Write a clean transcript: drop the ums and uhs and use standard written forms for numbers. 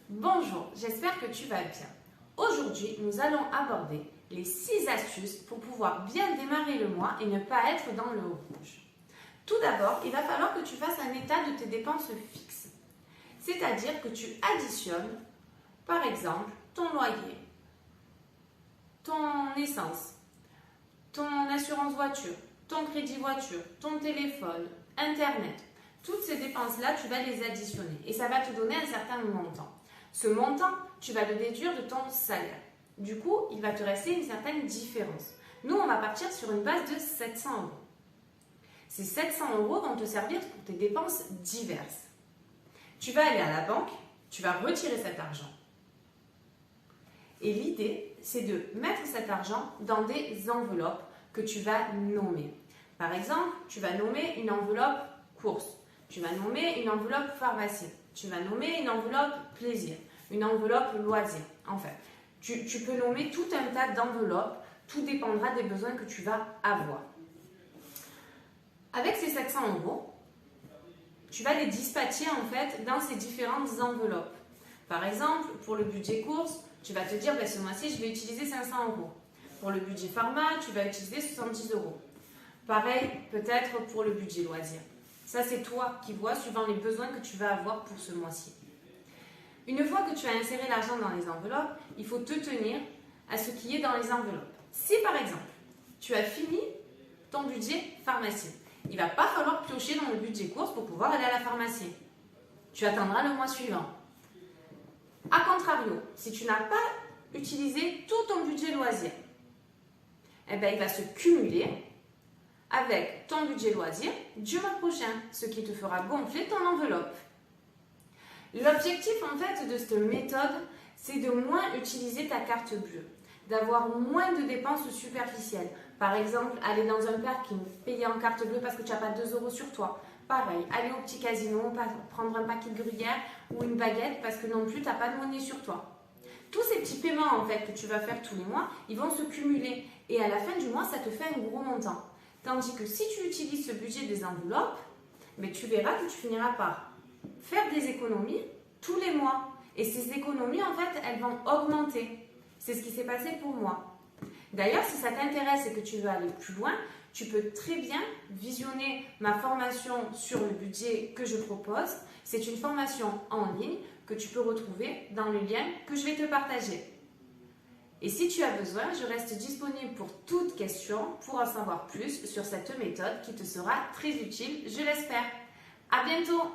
Bonjour, j'espère que tu vas bien. Aujourd'hui, nous allons aborder les 6 astuces pour pouvoir bien démarrer le mois et ne pas être dans le rouge. Tout d'abord, il va falloir que tu fasses un état de tes dépenses fixes. C'est-à-dire que tu additionnes, par exemple, ton loyer, ton essence, ton assurance voiture, ton crédit voiture, ton téléphone, Internet. Toutes ces dépenses-là, tu vas les additionner et ça va te donner un certain montant. Ce montant, tu vas le déduire de ton salaire. Du coup, il va te rester une certaine différence. Nous, on va partir sur une base de 700 euros. Ces 700 euros vont te servir pour tes dépenses diverses. Tu vas aller à la banque, tu vas retirer cet argent. Et l'idée, c'est de mettre cet argent dans des enveloppes que tu vas nommer. Par exemple, tu vas nommer une enveloppe course, tu vas nommer une enveloppe pharmacie, tu vas nommer une enveloppe plaisir, une enveloppe loisir. Enfin, tu peux nommer tout un tas d'enveloppes, tout dépendra des besoins que tu vas avoir. Avec ces 700 euros, tu vas les dispatcher en fait dans ces différentes enveloppes. Par exemple, pour le budget course, tu vas te dire, ce mois-ci, je vais utiliser 500 euros. Pour le budget pharma, tu vas utiliser 70 euros. Pareil, peut-être pour le budget loisir. Ça, c'est toi qui vois suivant les besoins que tu vas avoir pour ce mois-ci. Une fois que tu as inséré l'argent dans les enveloppes, il faut te tenir à ce qui est dans les enveloppes. Si, par exemple, tu as fini ton budget pharmacie, il ne va pas falloir piocher dans le budget course pour pouvoir aller à la pharmacie. Tu attendras le mois suivant. A contrario, si tu n'as pas utilisé tout ton budget loisir, il va se cumuler avec ton budget loisir du mois prochain, ce qui te fera gonfler ton enveloppe. L'objectif en fait de cette méthode, c'est de moins utiliser ta carte bleue, d'avoir moins de dépenses superficielles. Par exemple, aller dans un parking, payer en carte bleue parce que tu n'as pas 2 euros sur toi. Pareil, aller au petit casino, prendre un paquet de gruyère ou une baguette parce que non plus tu n'as pas de monnaie sur toi. Tous ces petits paiements en fait que tu vas faire tous les mois, ils vont se cumuler et à la fin du mois, ça te fait un gros montant. Tandis que si tu utilises ce budget des enveloppes, tu verras que tu finiras par faire des économies tous les mois. Et ces économies, en fait, elles vont augmenter. C'est ce qui s'est passé pour moi. D'ailleurs, si ça t'intéresse et que tu veux aller plus loin, tu peux très bien visionner ma formation sur le budget que je propose. C'est une formation en ligne que tu peux retrouver dans le lien que je vais te partager. Et si tu as besoin, je reste disponible pour toute question pour en savoir plus sur cette méthode qui te sera très utile, je l'espère. À bientôt!